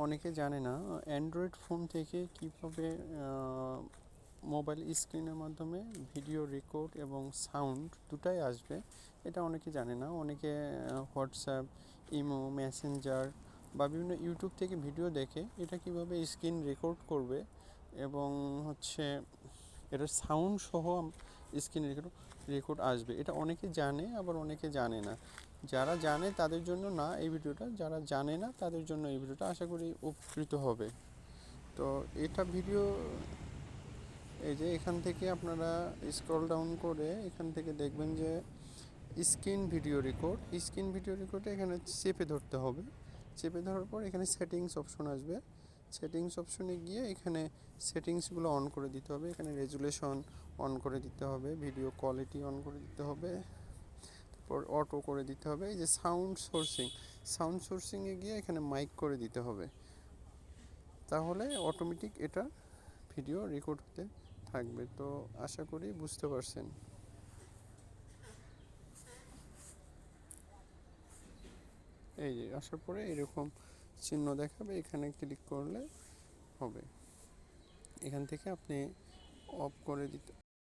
অনেকে জানে না অ্যান্ড্রয়েড ফোন থেকে কীভাবে মোবাইল স্ক্রিনের মাধ্যমে ভিডিও রেকর্ড এবং সাউন্ড দুটাই আসবে। এটা অনেকে জানে না। অনেকে হোয়াটসঅ্যাপ, ইমো, মেসেঞ্জার বা বিভিন্ন ইউটিউব থেকে ভিডিও দেখে এটা কীভাবে স্ক্রিন রেকর্ড করবে এবং হচ্ছে এটার সাউন্ড সহ স্ক্রিন রেকর্ড আসবে, এটা অনেকে জানে, আবার অনেকে জানে না। যারা জানে তাদের জন্য না এই ভিডিওটা, যারা জানে না তাদের জন্য এই ভিডিওটা, আশা করি উপকৃত হবে। তো এটা ভিডিও, এই যে এখান থেকে আপনারা স্ক্রল ডাউন করে এখান থেকে দেখবেন যে স্ক্রিন ভিডিও রেকর্ডে এখানে চেপে ধরতে হবে। চেপে ধরার পর এখানে সেটিংস অপশন আসবে। সেটিংস অপশনে গিয়ে এখানে সেটিংসগুলো অন করে দিতে হবে। এখানে রেজুলেশন অন করে দিতে হবে, ভিডিও কোয়ালিটি অন করে দিতে হবে, তারপর অটো করে দিতে হবে। এই যে সাউন্ড সোর্সিংয়ে গিয়ে এখানে মাইক করে দিতে হবে, তাহলে অটোমেটিক এটা ভিডিও রেকর্ড হতে থাকবে। তো আশা করি বুঝতে পারছেন। এই যে আসার পরে এরকম চিহ্ন দেখাবে, এখানে ক্লিক করলে হবে। এখান থেকে আপনি অফ করে দিতে